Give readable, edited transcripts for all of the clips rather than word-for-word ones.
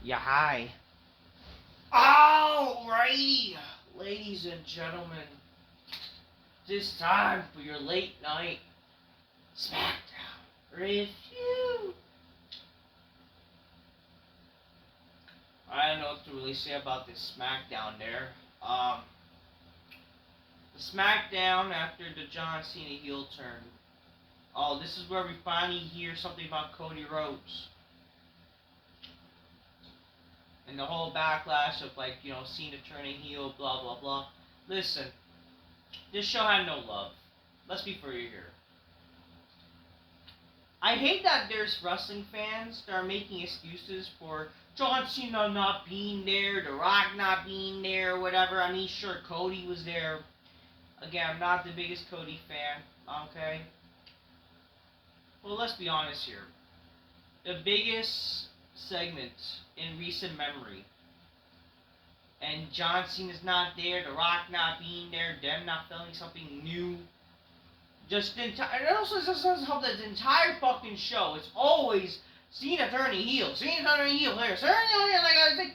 Yeah, hi. Alrighty, ladies and gentlemen, this time for your late night Smackdown review. I don't know what to really say about this Smackdown there. The Smackdown after the John Cena heel turn. Oh, this is where we finally hear something about Cody Rhodes. And the whole backlash of, Cena turning heel, blah, blah, blah. Listen, this show had no love. Let's be for you here. I hate that there's wrestling fans that are making excuses for John Cena not being there, The Rock not being there, or whatever. I mean, sure, Cody was there. Again, I'm not the biggest Cody fan, okay? Well, let's be honest here. The biggest segment in recent memory, and John Cena's not there, The Rock not being there, them not filming something new. Just the entire, it also doesn't help that the entire fucking show, it's always Cena turning heel, Cena turning heel here, Cena turning heel, I think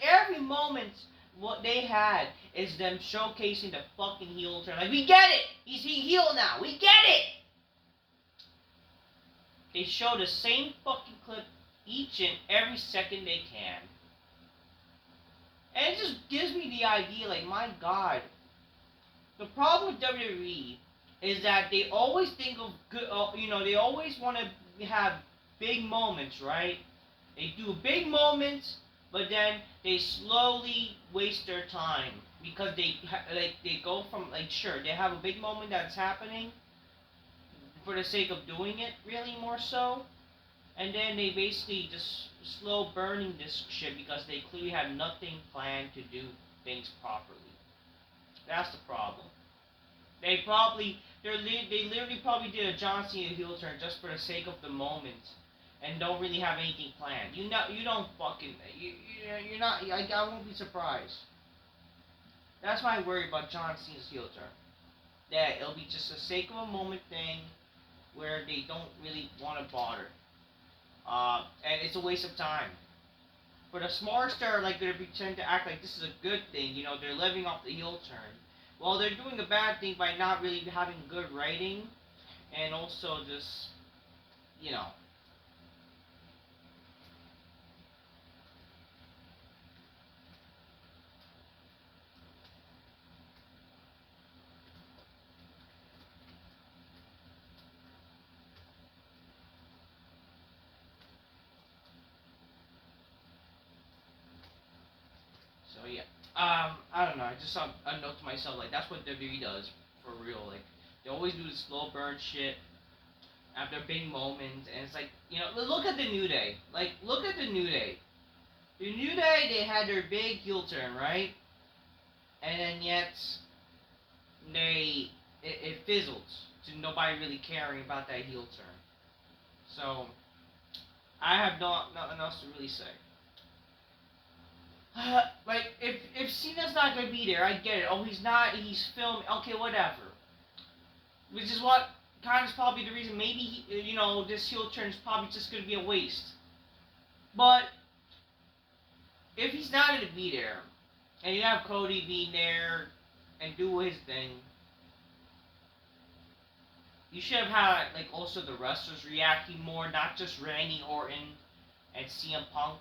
every moment, what they had is them showcasing the fucking heel turn. Like, we get it! He's heel now, we get it! They show the same fucking clip each and every second they can. And it just gives me the idea, like, my god. The problem with WWE is that they always think of good, they always want to have big moments, right? They do big moments, but then they slowly waste their time because they go from, sure, they have a big moment that's happening for the sake of doing it, really more so, and then they basically just slow burning this shit because they clearly have nothing planned to do things properly. That's the problem. They literally probably did a John Cena heel turn just for the sake of the moment, and don't really have anything planned. You're not. I won't be surprised. That's my worry about John Cena's heel turn. That it'll be just a sake of a moment thing, where they don't really want to bother, and it's a waste of time. For the smarts that are gonna pretend to act like this is a good thing, they're living off the heel turn. Well, they're doing a bad thing by not really having good writing, and also just, you know. So yeah, I don't know. I just saw a note to myself, like, that's what WWE does for real. Like, they always do the slow burn shit after big moments, and it's like, look at the New Day. Like, look at the New Day. The New Day, they had their big heel turn, right? And then yet, it fizzled to nobody really caring about that heel turn. So, I have nothing else to really say. If Cena's not gonna be there, I get it. Oh, he's not. He's filming. Okay, whatever. Which is what kind of probably the reason. Maybe this heel turn is probably just gonna be a waste. But if he's not gonna be there, and you have Cody being there and do his thing, you should have had also the wrestlers reacting more, not just Randy Orton and CM Punk.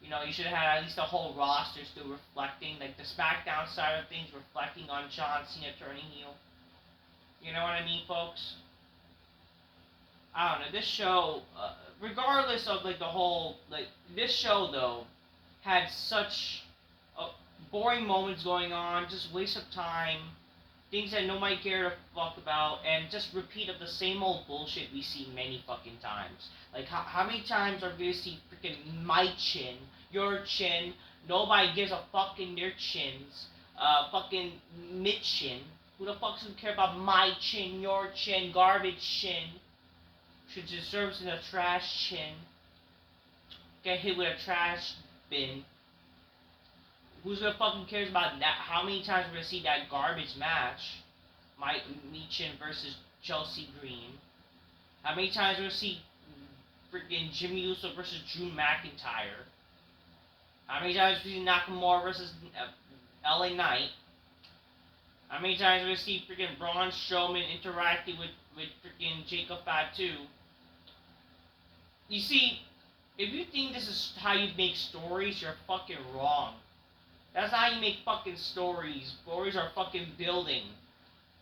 You should have had at least the whole roster still reflecting, the SmackDown side of things reflecting on John Cena turning heel. You know what I mean, folks? I don't know. This show, regardless of the whole, this show though, had such boring moments going on, just waste of time, things that nobody cared a fuck about, and just repeat of the same old bullshit we see many fucking times. Like, how many times are we gonna see freaking my chin, your chin, nobody gives a fuck in their chins, fucking mid chin. Who the fuck's gonna care about my chin, your chin, garbage chin? Should deserves in a trash chin. Get hit with a trash bin. Who's gonna fucking cares about that? How many times we're gonna see that garbage match? Mike Meechin versus Chelsea Green. How many times we're gonna see freaking Jimmy Uso versus Drew McIntyre? How many times we see Nakamura versus LA Knight? How many times we see freaking Braun Strowman interacting with freaking Jacob Fatu? You see, if you think this is how you make stories, you're fucking wrong. That's not how you make fucking stories. Stories are fucking building.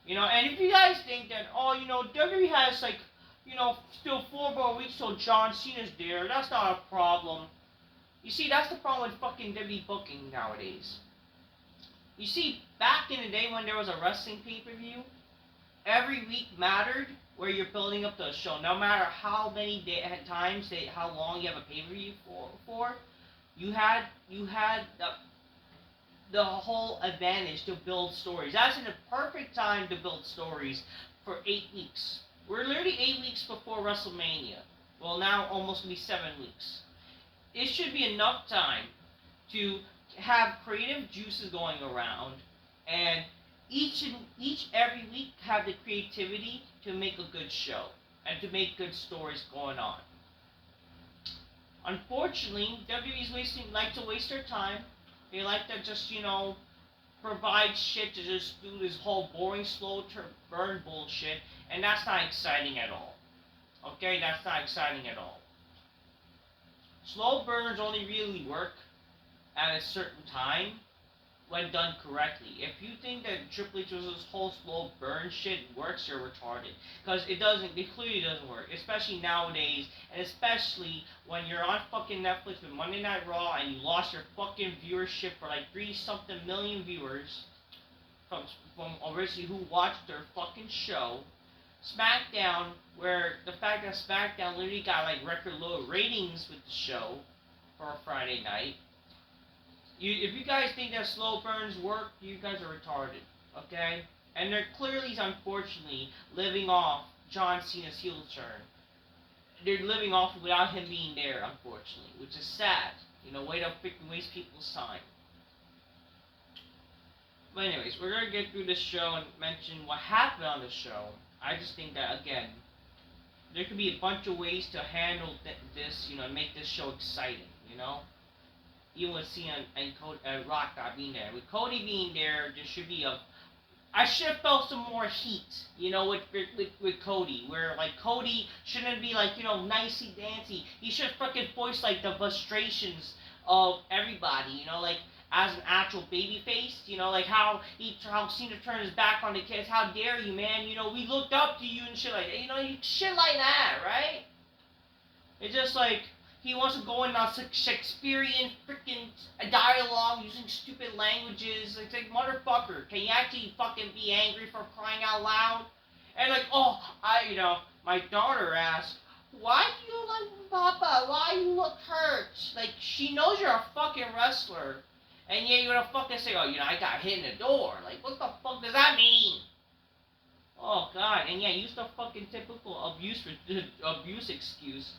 And if you guys think that, WWE has, still 4 more weeks till John Cena's there, that's not a problem. You see, that's the problem with fucking WWE booking nowadays. You see, back in the day when there was a wrestling pay-per-view, every week mattered where you're building up the show. No matter how many times, how long you have a pay-per-view for, you had the whole advantage to build stories. That's the perfect time to build stories for 8 weeks. We're literally 8 weeks before WrestleMania. Well, now almost going to be 7 weeks. It should be enough time to have creative juices going around, and every week have the creativity to make a good show and to make good stories going on. Unfortunately, WWE's like to waste their time. They like to just, provide shit to just do this whole boring, slow burn bullshit, and that's not exciting at all. Okay, that's not exciting at all. Slow burns only really work at a certain time when done correctly. If you think that Triple H's whole slow burn shit works, you're retarded. Because it doesn't, it clearly doesn't work. Especially nowadays, and especially when you're on fucking Netflix with Monday Night Raw and you lost your fucking viewership for like 3-something million viewers from originally who watched their fucking show. Smackdown, where the fact that Smackdown literally got like record low ratings with the show for a Friday night. If you guys think that slow burns work, you guys are retarded, okay? And they're clearly, unfortunately, living off John Cena's heel turn. They're living off without him being there, unfortunately, which is sad. Way to freaking waste people's time. But anyways, we're gonna get through this show and mention what happened on the show. I just think that, again, there could be a bunch of ways to handle this, make this show exciting, Even with Cena and Rock not being there. With Cody being there, there should be I should have felt some more heat, with Cody. Where, Cody shouldn't be, nicey-dancy. He should fucking voice, the frustrations of everybody, as an actual babyface, how Cena turned his back on the kids. How dare you, man? We looked up to you and shit like that. Shit like that, right? It's just he wants to go in on Shakespearean freaking dialogue using stupid languages. It's like, motherfucker, can you actually fucking be angry for crying out loud? And my daughter asked, why do you like Papa? Why you look hurt? She knows you're a fucking wrestler. And yet you're gonna fucking say, I got hit in the door. What the fuck does that mean? Oh, God. And yeah, use the fucking typical abuse excuse.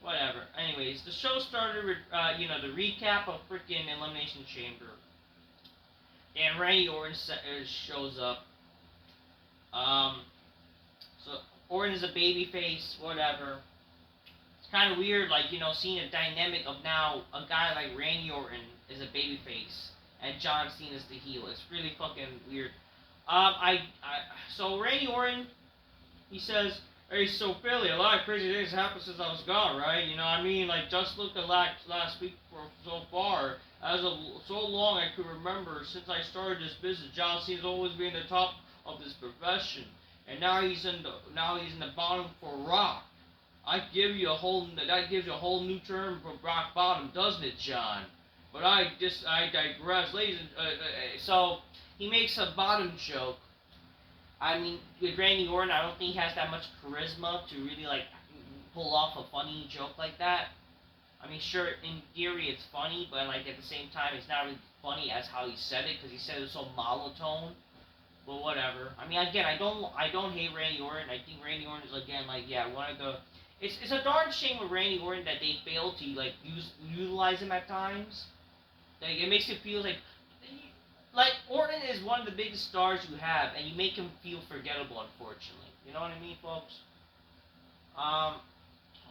Whatever. Anyways, the show started with, the recap of freaking Elimination Chamber. And Randy Orton shows up. So Orton is a babyface, whatever. It's kind of weird, seeing a dynamic of now a guy like Randy Orton is a babyface and John Cena is the heel. It's really fucking weird. So Randy Orton, he says, hey, so Philly, a lot of crazy things happened since I was gone, right? Just look at last week for so far. So long I could remember since I started this business. John Cena's always been the top of this profession, and now he's in the bottom for Rock. That gives you a whole new term for rock bottom, doesn't it, John? But I digress, ladies. So he makes a bottom joke. With Randy Orton, I don't think he has that much charisma to really, pull off a funny joke like that. Sure, in theory it's funny, but, at the same time, it's not really funny as how he said it, because he said it so monotone. But whatever. Again, I don't hate Randy Orton. I think Randy Orton is, again, one of the... It's a darn shame with Randy Orton that they fail to, utilize him at times. It makes it feel Orton is one of the biggest stars you have, and you make him feel forgettable, unfortunately. You know what I mean, folks?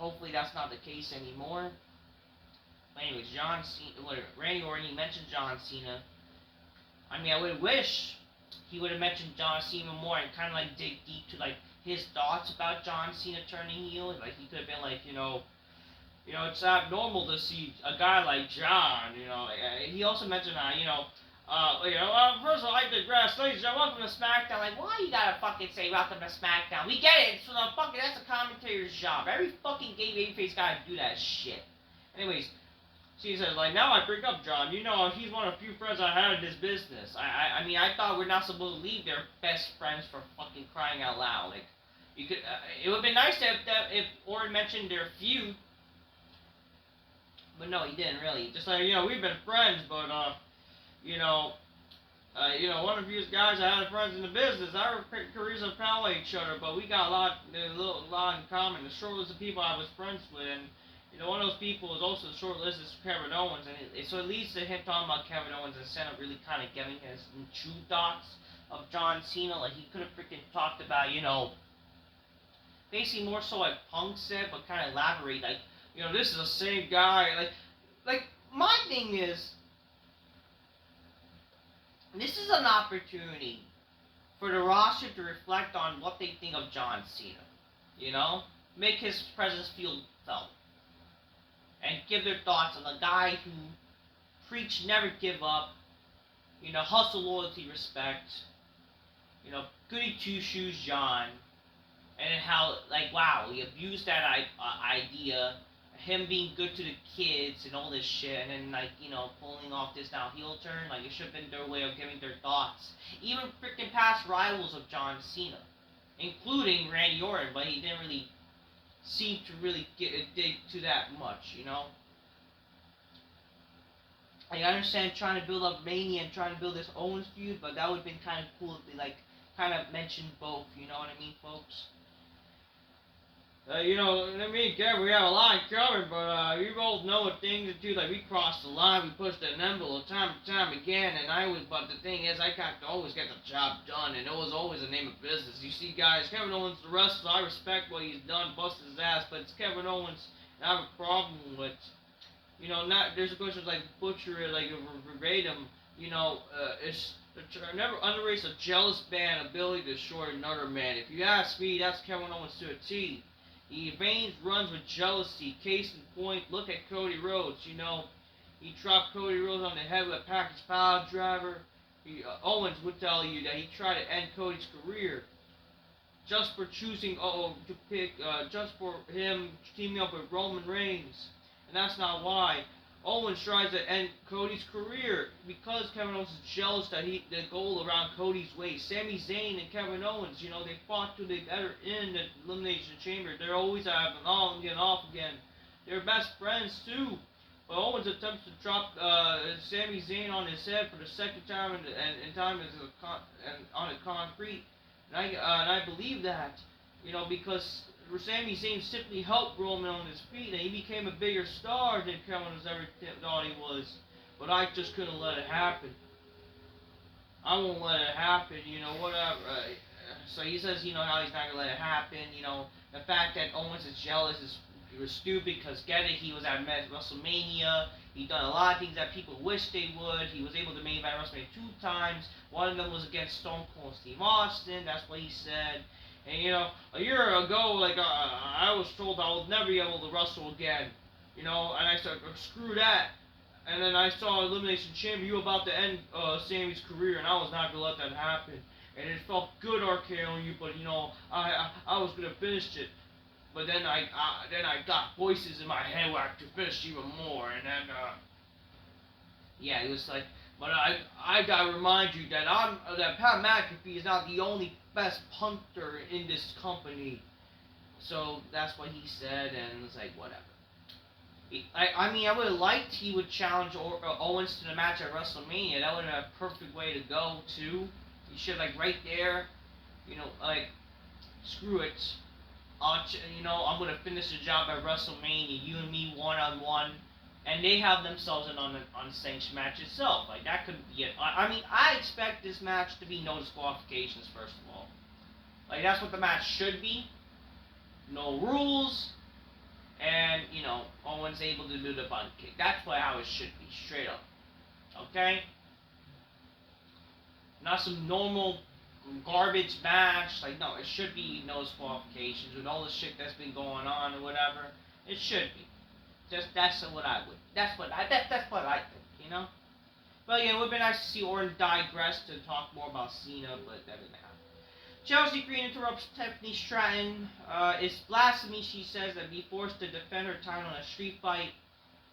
hopefully that's not the case anymore. But anyways, John Cena, Randy Orton, he mentioned John Cena. I mean, I would wish he would have mentioned John Cena more and kind of like dig deep to like his thoughts about John Cena turning heel. Like he could have been like, it's abnormal to see a guy like John. He also mentioned first of all, I digress. Ladies and gentlemen, welcome to SmackDown. Like, why you gotta fucking say welcome to SmackDown? We get it. That's a commentator's job. Every fucking gay babyface gotta do that shit. Anyways, she says, like, now I bring up John. He's one of the few friends I have in this business. I mean, I thought we're not supposed to leave their best friends for fucking crying out loud. Like, you could, it would have been nice if Orton mentioned their feud. But no, he didn't really. Just like, we've been friends, but, one of you guys I had friends in the business. Our careers have parallel each other, but we got a lot in common. The short list of people I was friends with, and one of those people is also the short list is Kevin Owens, and so it leads to him talking about Kevin Owens instead of really kind of giving his true thoughts of John Cena. Like he could have freaking talked about, basically more so like Punk said, but kind of elaborate, like, this is the same guy. Like my thing is, this is an opportunity for the roster to reflect on what they think of John Cena. Make his presence feel felt. And give their thoughts on the guy who preached never give up, hustle, loyalty, respect, goody two-shoes John, and how, like, wow, he abused that idea, him being good to the kids and all this shit, and then, like, pulling off this now heel turn, like, it should have been their way of giving their thoughts. Even freaking past rivals of John Cena, including Randy Orton, but he didn't really seem to really dig to that much, Like, I understand trying to build up Mania and trying to build this Owens feud, but that would have been kind of cool if they, like, kind of mentioned both, you know what I mean, folks? Me and Kevin, we have a lot in common, but we both know what things to do. Like, we crossed the line, we pushed the envelope time and time again, but the thing is, I got to always get the job done, and it was always a name of business. You see, guys, Kevin Owens, the wrestler, I respect what he's done, busted his ass, but it's Kevin Owens I have a problem with. There's a question like butcher it, like verbatim, it's never underrates a jealous man ability to destroy another man. If you ask me, that's Kevin Owens to a T. He veins runs with jealousy. Case in point, look at Cody Rhodes. He dropped Cody Rhodes on the head with a package pile driver. Owens would tell you that he tried to end Cody's career just for choosing just for him teaming up with Roman Reigns. And that's not why. Owens tries to end Cody's career because Kevin Owens is jealous that the goal around Cody's waist. Sami Zayn and Kevin Owens, they fought to the better in the Elimination Chamber. They're always having on again, off again. They're best friends too. But Owens attempts to drop Sami Zayn on his head for the second time and time on the concrete. And I believe that, because Sami Zayn simply helped Roman on his feet, and he became a bigger star than Kevin was ever thought he was. But I just couldn't let it happen. I won't let it happen, whatever. So he says, how he's not going to let it happen, the fact that Owens is jealous it was stupid, because get it, he was at WrestleMania, he done a lot of things that people wish they would, he was able to main event WrestleMania 2 times, one of them was against Stone Cold Steve Austin, that's what he said. And a year ago, like I was told I would never be able to wrestle again, and I said, screw that. And then I saw Elimination Chamber, you about to end Sami's career, and I was not gonna let that happen. And it felt good RKOing you, but I was gonna finish it. But then I got voices in my head where I could finish even more, and then it was like. But I gotta remind you that that Pat McAfee is not the only best punter in this company. So that's what he said, and it's like whatever. I would have liked he would challenge Owens to the match at WrestleMania. That would have been a perfect way to go too. You should right there, screw it. I'm gonna finish the job at WrestleMania. You and me 1-on-1. And they have themselves in on the unsanctioned match itself. Like, that could be it. I expect this match to be no disqualifications, first of all. Like, that's what the match should be. No rules. one's able to do the bunt kick. That's how it should be, straight up. Okay? Not some normal garbage match. Like, no, it should be no disqualifications with all the shit that's been going on or whatever. It should be. That's what I think, you know? But yeah, it would be nice to see Orton digress to talk more about Cena, but that didn't happen. Chelsea Green interrupts Tiffany Stratton. It's blasphemy, she says, that be forced to defend her title in a street fight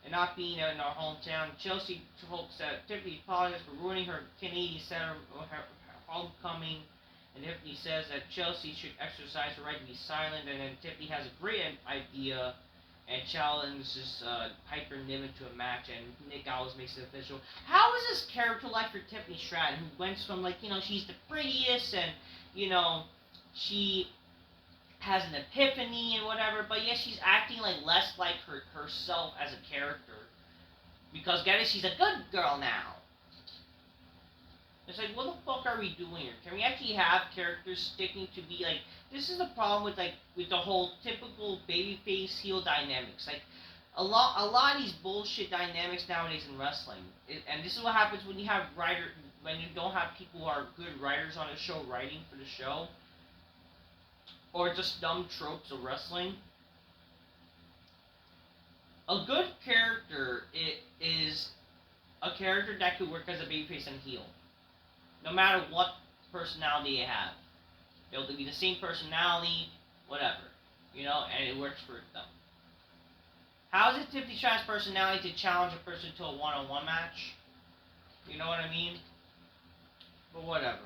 and not being in our hometown. Chelsea hopes that Tiffany apologizes for ruining her Canadian Center her homecoming. And Tiffany says that Chelsea should exercise her right to be silent. And then Tiffany has a great idea and challenges Piper Niven to a match. And Nick Aldis makes it official. How is this character like for Tiffany Stratton, who went from, like, you know, she's the prettiest and, you know, she has an epiphany and whatever, but yet she's acting like less like herself as a character. Because get it, she's a good girl now. It's like, what the fuck are we doing here? Can we actually have characters sticking to be like, this is the problem with the whole typical babyface heel dynamics. Like, a lot of these bullshit dynamics nowadays in wrestling, and this is what happens when you have when you don't have people who are good writers on a show writing for the show, or just dumb tropes of wrestling. A good character is a character that could work as a babyface and heel, no matter what personality they have. They'll be the same personality, whatever, you know, and it works for them. How is it Tiffany Stratton's personality to challenge a person to a one-on-one match? You know what I mean? But whatever.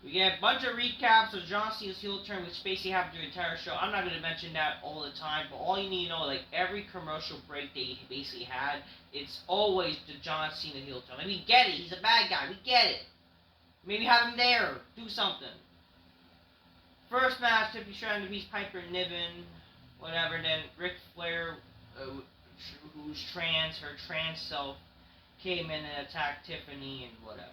We get a bunch of recaps of John Cena's heel turn, which basically happened through the entire show. I'm not going to mention that all the time, but all you need to know, like, every commercial break they basically had, it's always the John Cena heel turn. Like, we get it. He's a bad guy. We get it. Maybe have him there. Do something. First match, Tiffany Stratton defeats Piper Niven. Whatever. Then Ric Flair, who's trans, her trans self, came in and attacked Tiffany and whatever.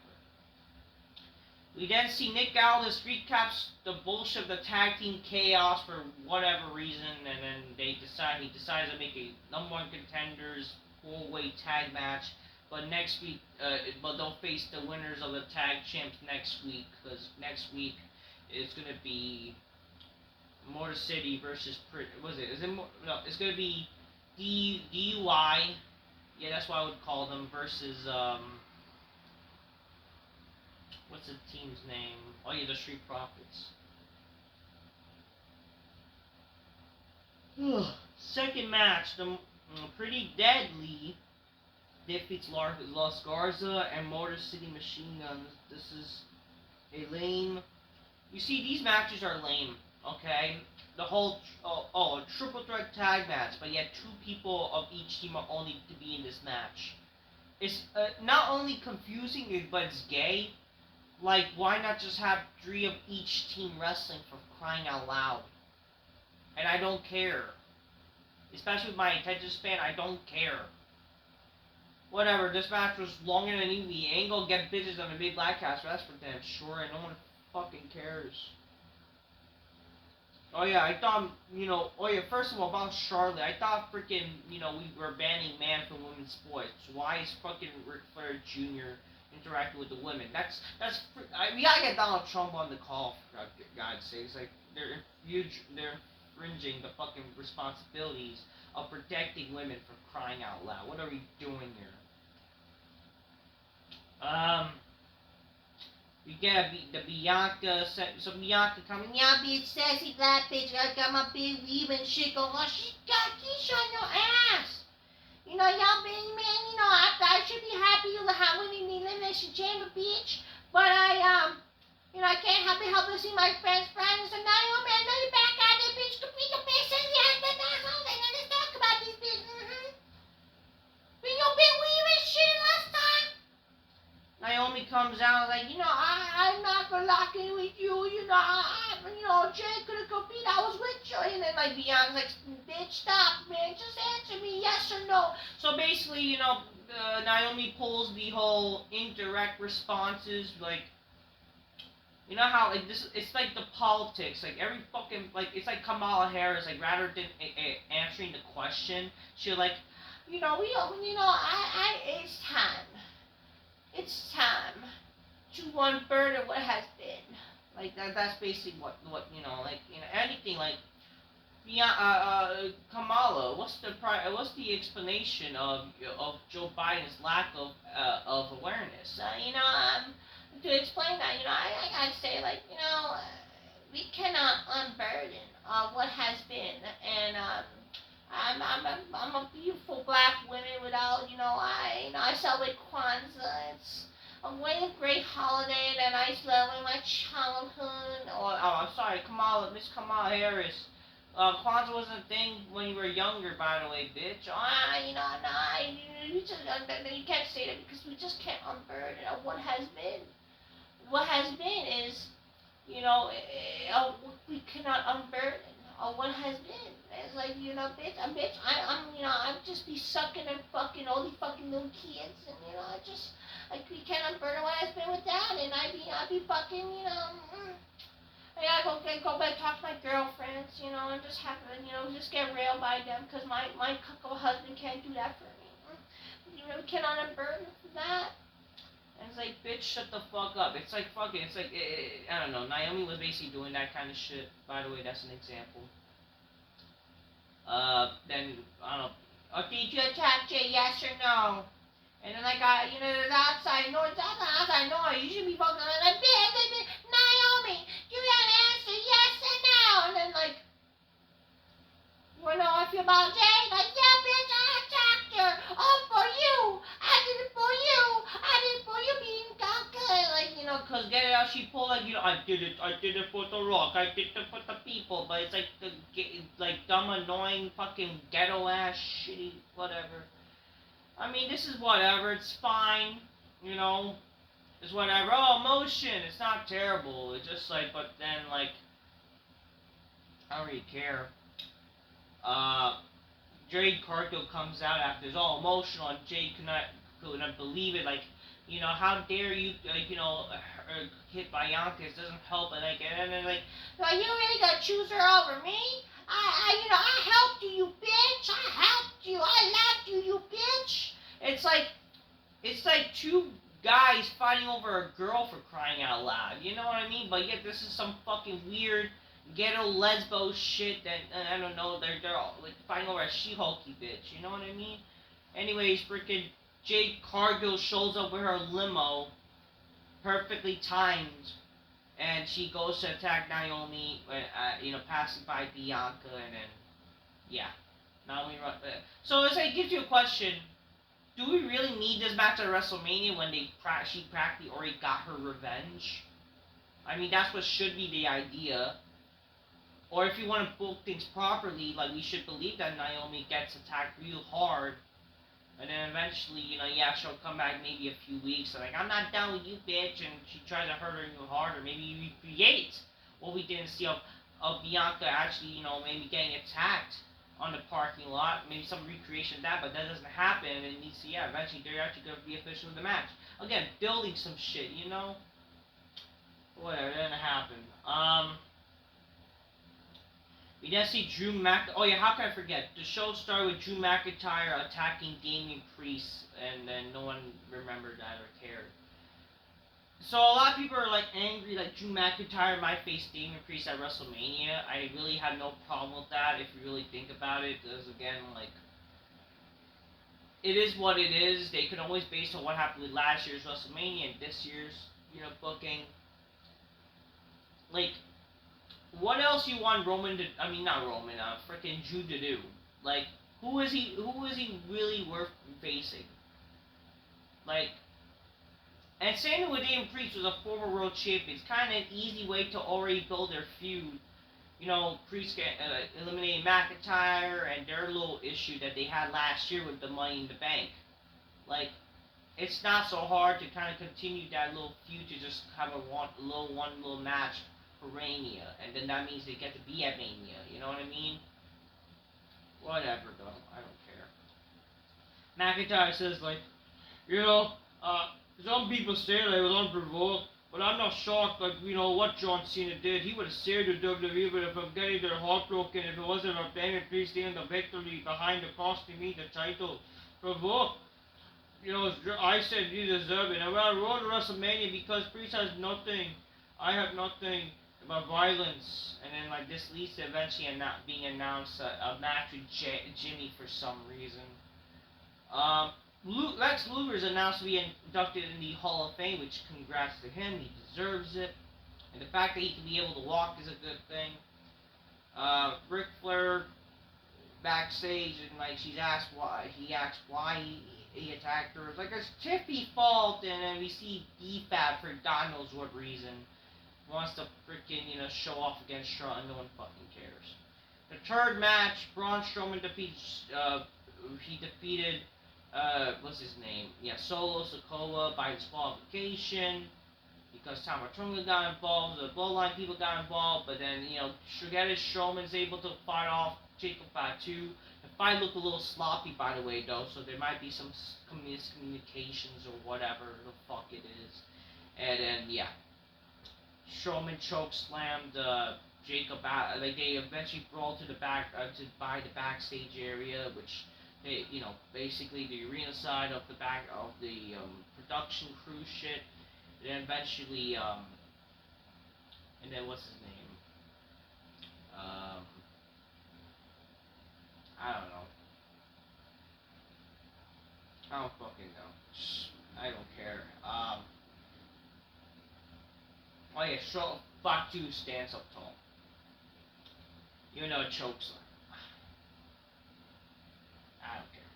We then see Nick Aldis recaps the bullshit of the tag team chaos for whatever reason, and then he decides to make a number one contenders 4-way tag match. But next week, but they'll face the winners of the tag champs next week, because next week it's gonna be Motor City versus it's gonna be DUI. Yeah, that's what I would call them, versus what's the team's name? Oh yeah, the Street Profits. Second match, the Pretty Deadly defeats Los Garza and Motor City Machine Guns. This is a lame. You see, these matches are lame. Okay, the whole a triple threat tag match, but yet 2 people of each team are only to be in this match. It's not only confusing, but it's gay. Like, why not just have 3 of each team wrestling, for crying out loud? And I don't care. Especially with my attention span, I don't care. Whatever, this match was longer than it needed. Ain't gonna get bitches on the big black cast, that's for damn sure, and no one fucking cares. Oh yeah, I thought, first of all, about Charlotte, I thought freaking, we were banning man from women's sports. Why is fucking Ric Flair Jr. interacting with the women? We gotta get Donald Trump on the call, for God's sakes. Like, they're infringing the fucking responsibilities of protecting women from crying out loud. What are we doing here? We get the Bianca, so Bianca coming, yeah, big sexy black bitch, I got my big weave and shit going on, she got quiche on your ass. Y'all big man, I should be happy you have winning the Elimination Chamber, bitch, but I can't help but see my friends, so Naomi, I know you're back out there, bitch, complete your face, and yeah, but that's all they let's talk about this bitch, Bring your big weave and shit last time. Naomi comes out like, I'm not gonna lock in with you, Jade couldn't compete, I was with you, and then like Bianca's like, bitch, stop, man, just answer me, yes or no. So basically, Naomi pulls the whole indirect responses, like, You know how like this? It's like the politics. Like every fucking like it's like Kamala Harris. Like rather than answering the question, she'll like, it's time. It's time to unburden what has been. Like that. That's basically what anything like. Yeah, Kamala, what's the explanation of Joe Biden's lack of awareness? To explain that, I gotta say, like, we cannot unburden what has been, and I'm a beautiful black woman without, I celebrate Kwanzaa. It's a really great holiday that I celebrate my childhood. I'm sorry, Miss Kamala Harris. Kwanzaa wasn't a thing when you were younger, by the way, bitch. You can't say that because we just can't unburden what has been. What has been is, we cannot unburden what has been. It's like, I'm just be sucking and fucking all these fucking little kids, and we can't unburden what has been with that, and I be fucking, I gotta go back talk to my girlfriends, and just have to, just get railed by them, because my cuckold husband can't do that for me. We cannot unburden that. And it's like, bitch, shut the fuck up. It's like, fucking, I don't know, Naomi was basically doing that kind of shit. By the way, that's an example. Then, I don't know, did you attack Jay, yes or no? And then I got, there's outside noise, you should be fucking like, Naomi, give me an answer, yes or no? And then like, what do I feel about Jay? Like, yeah, bitch, I attacked her, all for you, I did it for you, being good, like, cause get it out, she pulled like, I did it for The Rock, I did it for the people, but it's like dumb, annoying, fucking ghetto ass, shitty, whatever. I mean, this is whatever, it's fine, it's whatever. Oh, emotion, it's not terrible, it's just like, but then, like, I don't really care. Jade Cargill comes out after it's all emotional, and Jade couldn't believe it, like, how dare you, like, hit Bianca, it doesn't help, and like, and then like, you really gonna choose her over me? I helped you, bitch, I helped you, I loved you, you bitch. It's like two guys fighting over a girl, for crying out loud, you know what I mean? But yet this is some fucking weird ghetto lesbo shit that, I don't know, they're all like fighting over a she-hulky bitch, you know what I mean? Anyways, freaking Jade Cargill shows up with her limo, perfectly timed, and she goes to attack Naomi, passing by Bianca, and then, yeah, Naomi run. So it's like, it gives you a question. Do we really need this match at WrestleMania when she practically already got her revenge? I mean, that's what should be the idea. Or if you want to book things properly, like, we should believe that Naomi gets attacked real hard, and then eventually, she'll come back maybe a few weeks, and like, I'm not done with you, bitch, and she tries to hurt her even harder. Maybe you recreate what we didn't see of Bianca actually, maybe getting attacked on the parking lot, maybe some recreation of that, but that doesn't happen, and it needs to, eventually they're actually going to be official with the match. Again, building some shit, Whatever, that didn't happen. We then see Drew oh yeah, how can I forget? The show started with Drew McIntyre attacking Damian Priest, and then no one remembered that or cared. So a lot of people are like angry, like Drew McIntyre might face Damian Priest at WrestleMania. I really have no problem with that if you really think about it, because again, like, it is what it is. They can always base on what happened with last year's WrestleMania and this year's, booking. Like, what else you want Roman to? I mean, not Roman. Freaking Drew to do? Like, who is he really worth facing? Like, and same with Damian Priest, was a former world champion. It's kind of an easy way to already build their feud. Priest eliminating McIntyre and their little issue that they had last year with the Money in the Bank. Like, it's not so hard to kind of continue that little feud to just have one little match for Mania, and then that means they get to be at Mania, you know what I mean? Whatever, though, I don't care. McIntyre says, like, some people say that it was unprovoked, But I'm not shocked, like, what John Cena did. He would have saved the WWE, but if I'm getting their heart broken, if it wasn't for Damien Priest in the victory behind the costing me the title. But look, I said you deserve it. And when I wrote WrestleMania, because Priest has nothing, I have nothing about violence. And then, like, this leads to eventually being announced a match with Jimmy for some reason. Lex Luger is announced to be inducted in the Hall of Fame, which congrats to him. He deserves it. And the fact that he can be able to walk is a good thing. Ric Flair backstage, and like he asks why he attacked her. It's like it's Tiffy fault, and then we see DFAB for God knows what reason wants to freaking show off against Shaw, and no one fucking cares. The third match, Braun Strowman defeats. He defeated. What's his name? Yeah, Solo Sikoa by disqualification because Tom Tonga got involved, the Bloodline people got involved, but then Shigeta Strowman's able to fight off Jacob Fatu. The fight looked a little sloppy, by the way, though, so there might be some miscommunications or whatever the fuck it is. And then yeah, Strowman choke slammed Jacob out. Like they eventually brawled to the back by the backstage area, which. They, basically the arena side of the back of the production crew shit. And then eventually, and then what's his name? I don't know. I don't fucking know. I don't care. Oh yeah, Fatu stands up tall. Even though it chokes. I don't care.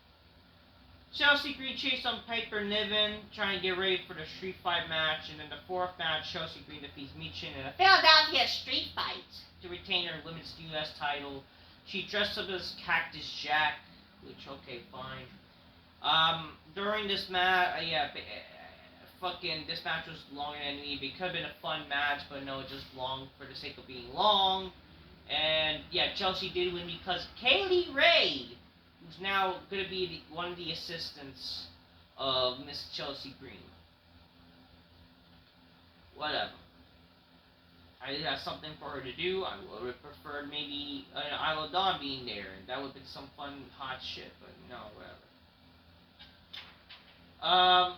Chelsea Green chased on Piper Niven, trying to get ready for the street fight match, and then the fourth match, Chelsea Green defeats Michin in a Philadelphia street fight to retain her women's U.S. title. She dressed up as Cactus Jack, which, okay, fine. During this match, this match was longer than it needed. It could have been a fun match, but no, just long for the sake of being long. And, yeah, Chelsea did win because Kaylee Ray, who's now going to be one of the assistants of Miss Chelsea Green. Whatever. I did have something for her to do. I would have preferred maybe Isla Dawn being there, and that would have been some fun, hot shit, but no, whatever.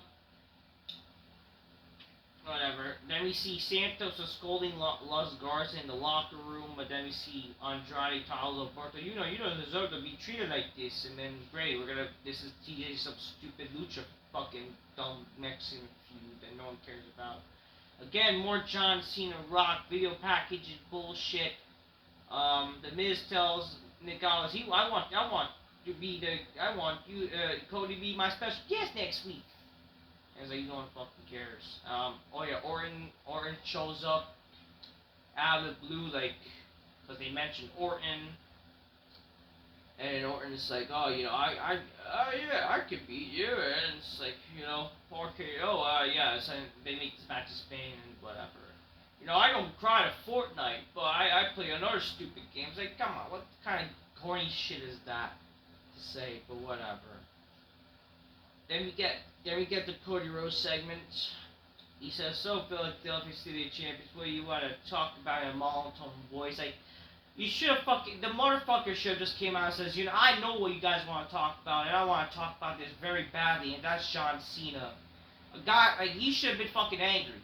Whatever. Then we see Santos scolding Los Garza in the locker room, but then we see Andrade tells Alberto, you don't deserve to be treated like this. And then, great, this is TJ, some stupid lucha fucking dumb Mexican feud that no one cares about. Again, more John Cena Rock video package is bullshit. The Miz tells Nick Aldis, I want you, Cody to be my special guest next week. As like, no one fucking cares. Orton shows up out of the blue, like, because they mentioned Orton, and Orton is like, oh, I could beat you, and it's like, RKO, yes, and they make this match in Spain and whatever. I don't cry to Fortnite, but I play another stupid game. It's like, come on, what kind of corny shit is that to say? But whatever. Then we get the Cody Rhodes segment. He says, so Philadelphia City Champions, what do you want to talk about in a monotone voice? Like, you should have the motherfucker should have just came out and says, I know what you guys want to talk about, and I want to talk about this very badly, and that's John Cena. A guy, like, he should have been fucking angry.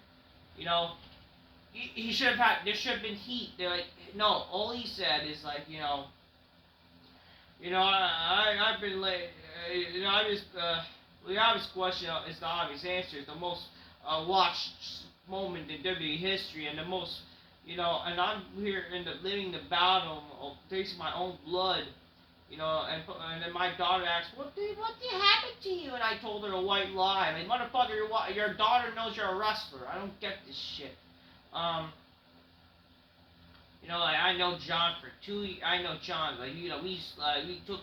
He should have there should have been heat. They're like, no, all he said is like, I've been late, I just, the obvious question is the obvious answer. It's the most watched moment in WWE history, and the most, and I'm here living the battle of tasting my own blood, and then my daughter asked, what did happen to you? And I told her a white lie. Like, motherfucker, your daughter knows you're a wrestler. I don't get this shit. I know John for 2 years. I know John, like, we took,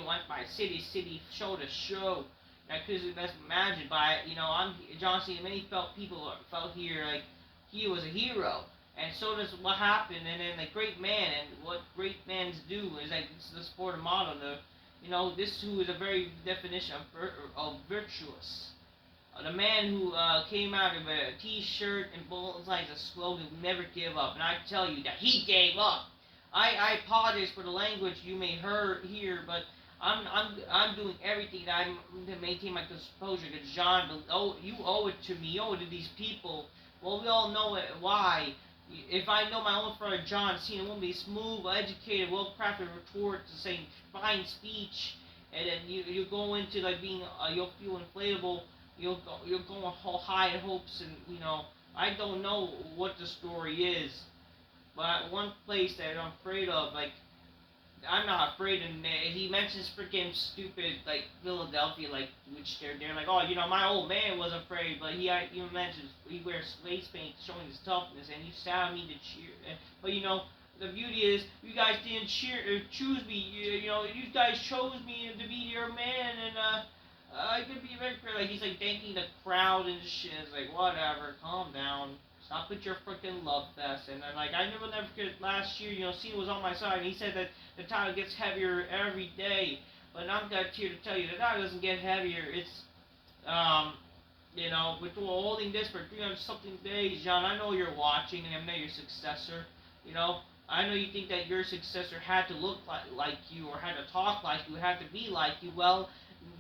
went by city show to show. I couldn't imagine, I'm John Cena. Many people felt here like he was a hero, and so does what happened. And then the great man, and what great men do is like it's the sport of model. This who is a very definition of virtuous. The man who came out of a t-shirt and bullseyes a slogan, never give up. And I tell you that he gave up. I apologize for the language you may hear, but I'm doing everything that I'm to maintain my composure. Because John, you owe it to me. You owe it to these people. Well, we all know it. Why? If I know my own friend John Cena won't be smooth, educated, well-crafted retort to say fine speech, and then you go into like being you'll feel inflatable. You're going high in hopes, and I don't know what the story is, but one place that I'm afraid of, like I'm not afraid, and he mentions freaking stupid like Philadelphia, like which they're like, oh, my old man was afraid, but he mentions he wears face paint showing his toughness, and he sound me to cheer, but the beauty is you guys didn't choose me, you guys chose me to be your man, and I could be very clear, like he's like thanking the crowd and shit. It's like whatever, calm down. Stop with your freaking love fest. And then like I never forget last year, Cena was on my side and he said that the title gets heavier every day. But I'm here to tell you the title doesn't get heavier. It's with holding this for 300 something days, John. I know you're watching and I know your successor. I know you think that your successor had to look like you or had to talk like you, had to be like you. Well,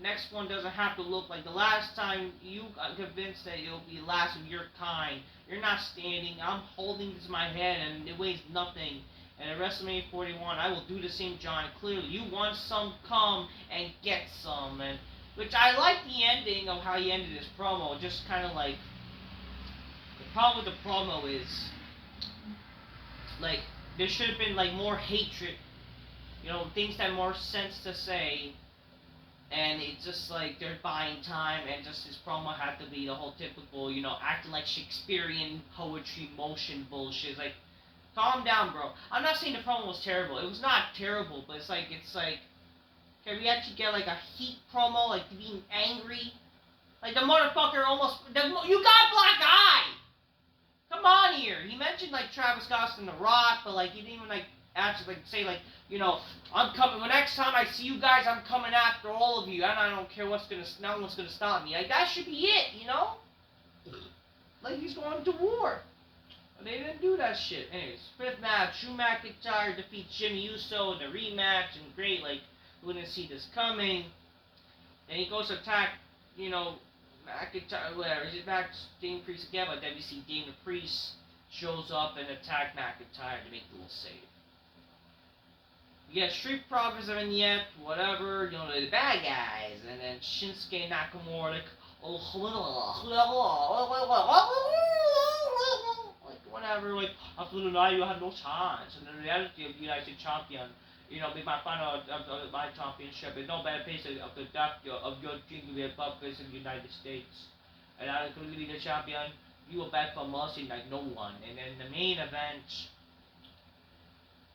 next one doesn't have to look like the last time. You got convinced that it'll be the last of your kind. You're not standing. I'm holding this in my hand and it weighs nothing. And at WrestleMania 41, I will do the same, John. Clearly, you want some, come and get some. And which I like the ending of how he ended his promo. Just kind of like the problem with the promo is like there should have been like more hatred. Things that more sense to say. And it's just like they're buying time, and just his promo had to be the whole typical, acting like Shakespearean poetry motion bullshit. It's like, calm down, bro. I'm not saying the promo was terrible. It was not terrible, but it's like, can we actually get like a heat promo, like being angry? Like the motherfucker you got black eye! Come on here. He mentioned like Travis Scott and The Rock, but like he didn't even like actually like say like, I'm coming. Well, next time I see you guys, I'm coming after all of you, and I don't care no one's gonna stop me. Like that should be it, Like he's going to war. But they didn't do that shit. Anyways, fifth match: Drew McIntyre defeats Jimmy Uso in the rematch, and great. Like we didn't see this coming. And he goes to attack, McIntyre, whatever. He's back to Damian Priest again, but then we see Damian Priest shows up and attack McIntyre to make the little save. Yeah, Street Profits are in yet, whatever, the bad guys, and then Shinsuke Nakamura, like whatever, like, after tonight you have no chance, and the reality of the United Champion, be my final of my championship, is no better place of the death of your dream to be above place in the United States, and I could be the champion, you will beg for mercy like no one, and then the main event,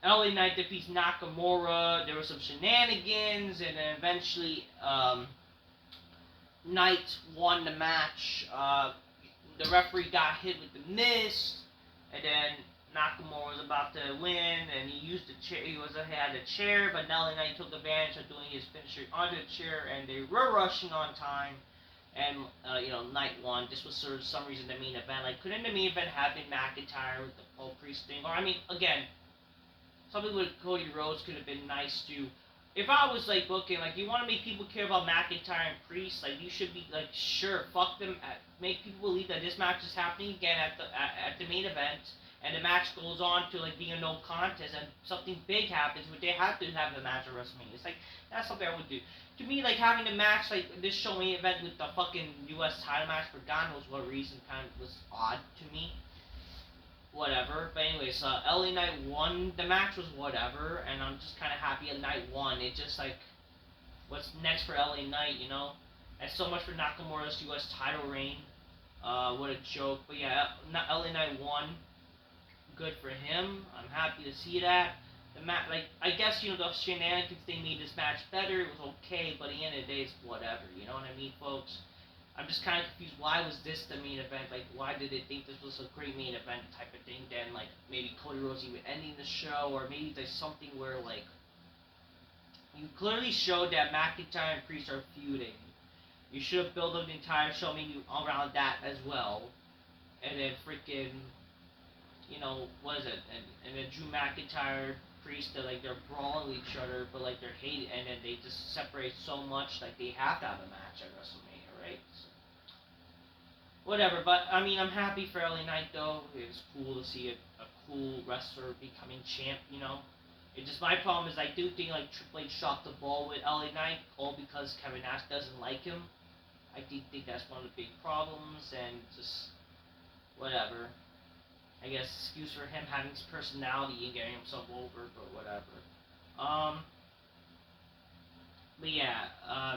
LA Knight defeats Nakamura. There were some shenanigans, and then eventually Knight won the match. The referee got hit with the mist, and then Nakamura was about to win, and he used the chair. He had a chair, but LA Knight took advantage of doing his finisher on the chair, and they were rushing on time. And Knight won. This was for some reason the main event. Like, couldn't the main event have been McIntyre with the Paul Priest thing? Or again. Something with Cody Rhodes could have been nice too. If I was like booking, like you want to make people care about McIntyre and Priest, like you should be like, sure, fuck them, make people believe that this match is happening again at the main event, and the match goes on to like being a no contest, and something big happens, but they have to have the match at WrestleMania. It's like that's something I would do. To me, like having the match like this show main event with the fucking U.S. title match for God knows what reason kind of was odd to me. Whatever, but anyways, LA Knight won. The match was whatever, and I'm just kind of happy Knight won. It just like, what's next for LA Knight, And so much for Nakamura's U.S. title reign. What a joke. But yeah, LA Knight won. Good for him. I'm happy to see that. The match, like, I guess the shenanigans they made this match better. It was okay, but at the end of the day, it's whatever. You know what I mean, folks? I'm just kind of confused. Why was this the main event? Like, why did they think this was a great main event type of thing? Then, like, maybe Cody Rhodes even ending the show, or maybe there's something where, like, you clearly showed that McIntyre and Priest are feuding. You should have built up the entire show maybe around that as well. And then freaking, what is it? And then Drew McIntyre, Priest, they're brawling with each other, but like they're hated, and then they just separate so much, like they have to have a match at WrestleMania, right? So, whatever, but I mean, I'm happy for LA Knight though. It was cool to see a cool wrestler becoming champ. It just my problem is I do think like Triple H shot the ball with LA Knight all because Kevin Nash doesn't like him. I do think that's one of the big problems, and just whatever. I guess excuse for him having his personality and getting himself over, but whatever. But yeah,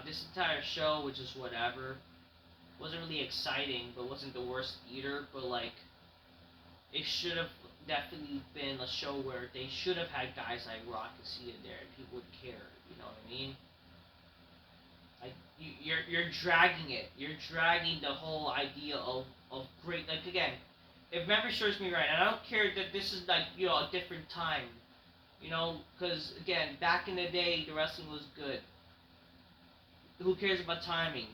this entire show, which is whatever, wasn't really exciting, but wasn't the worst either. But like, it should have definitely been a show where they should have had guys like Rock and Cena there, and people would care. You know what I mean? Like you're dragging it. You're dragging the whole idea of great. Like again, if memory serves me right, and I don't care that this is like a different time. Because again, back in the day, the wrestling was good. Who cares about timing?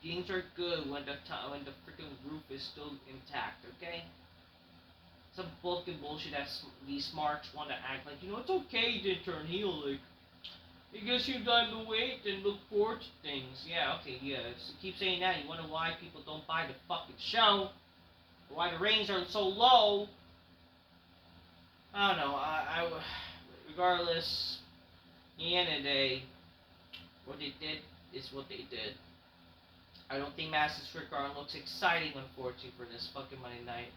Games are good when the freaking roof is still intact. Okay. Some bullshit that these smarts want to act like it's okay you didn't turn heel. Like I guess you got to wait and look forward to things. Yeah, okay, yeah. So keep saying that. You wonder why people don't buy the fucking show? Why the ratings are so low? I don't know. Regardless, at the end of the day, what they did is what they did. I don't think Madison Square Garden looks exciting, unfortunately, for this fucking Monday night.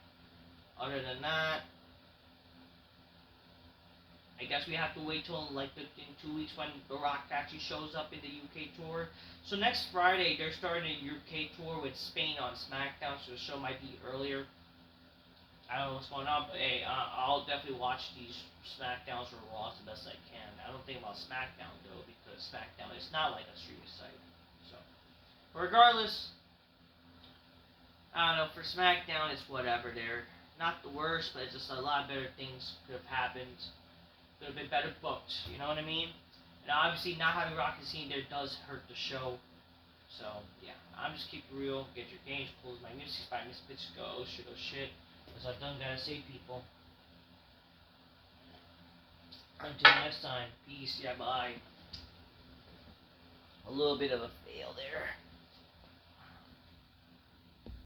Other than that, I guess we have to wait till in 2 weeks when The Rock actually shows up in the UK tour. So next Friday they're starting a UK tour with Spain on SmackDown, so the show might be earlier. I don't know what's going on, but hey, I'll definitely watch these SmackDowns or Raws the best I can. I don't think about SmackDown though, because SmackDown is not like a streaming site. So, regardless, I don't know. For SmackDown, it's whatever. They're not the worst, but it's just a lot of better things could have happened. Could have been better booked. You know what I mean? And obviously, not having Rock and Cena there does hurt the show. So yeah, I'm just keep it real. Get your games, pull my music, buy Miss Bitch, go oh shit. As I've done, gotta say, people. Until next time, peace. Yeah, bye. A little bit of a fail there.